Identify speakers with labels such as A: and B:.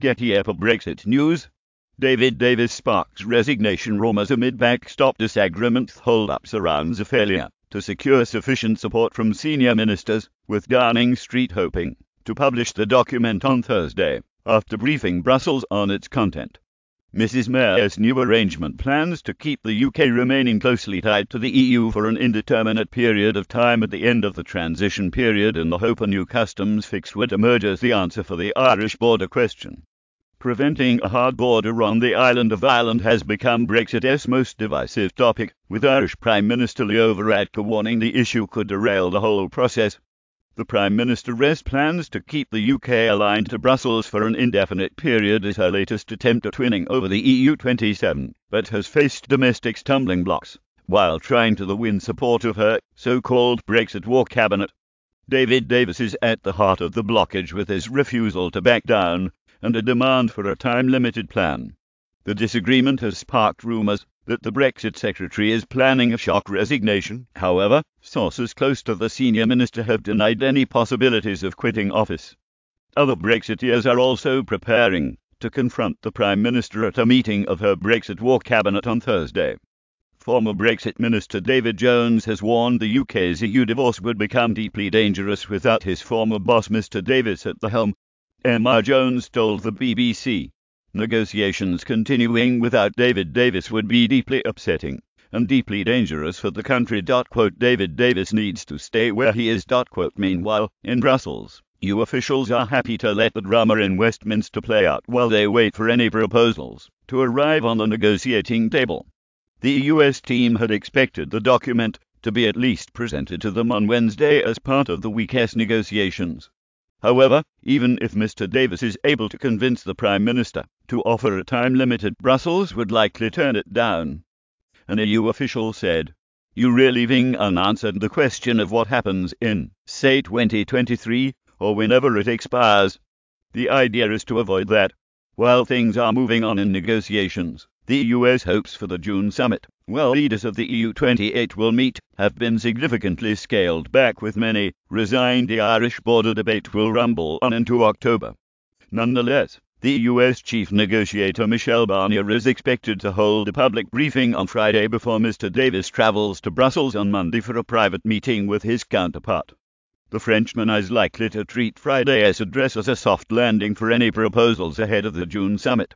A: Getty for Brexit News. David Davis sparks resignation rumours amid backstop disagreement. Hold-ups around the failure to secure sufficient support from senior ministers, with Downing Street hoping to publish the document on Thursday, after briefing Brussels on its content. Mrs May's new arrangement plans to keep the UK remaining closely tied to the EU for an indeterminate period of time at the end of the transition period, in the hope a new customs fix would emerge as the answer for the Irish border question. Preventing a hard border on the island of Ireland has become Brexit's most divisive topic, with Irish Prime Minister Leo Varadkar warning the issue could derail the whole process. The Prime Minister rests plans to keep the UK aligned to Brussels for an indefinite period as her latest attempt at winning over the EU 27, but has faced domestic stumbling blocks while trying to win support of her so-called Brexit war cabinet. David Davis is at the heart of the blockage, with his refusal to back down and a demand for a time-limited plan. The disagreement has sparked rumours that the Brexit Secretary is planning a shock resignation. However, sources close to the senior minister have denied any possibilities of quitting office. Other Brexiteers are also preparing to confront the Prime Minister at a meeting of her Brexit war cabinet on Thursday. Former Brexit Minister David Jones has warned the UK's EU divorce would become deeply dangerous without his former boss Mr Davis at the helm. Emma Jones told the BBC. Negotiations continuing without David Davis would be deeply upsetting and deeply dangerous for the country. David Davis needs to stay where he is. Meanwhile, in Brussels, EU officials are happy to let the drama in Westminster play out while they wait for any proposals to arrive on the negotiating table. The US team had expected the document to be at least presented to them on Wednesday as part of the week's negotiations. However, even if Mr Davis is able to convince the Prime Minister to offer a time limited, Brussels would likely turn it down. An EU official said, "You're leaving unanswered the question of what happens in, say, 2023, or whenever it expires. The idea is to avoid that. While things are moving on in negotiations, the US hopes for the June summit, where leaders of the EU 28 will meet, have been significantly scaled back, with many resigned. The Irish border debate will rumble on into October. Nonetheless, the US chief negotiator Michel Barnier is expected to hold a public briefing on Friday before Mr Davis travels to Brussels on Monday for a private meeting with his counterpart. The Frenchman is likely to treat Friday's address as a soft landing for any proposals ahead of the June summit.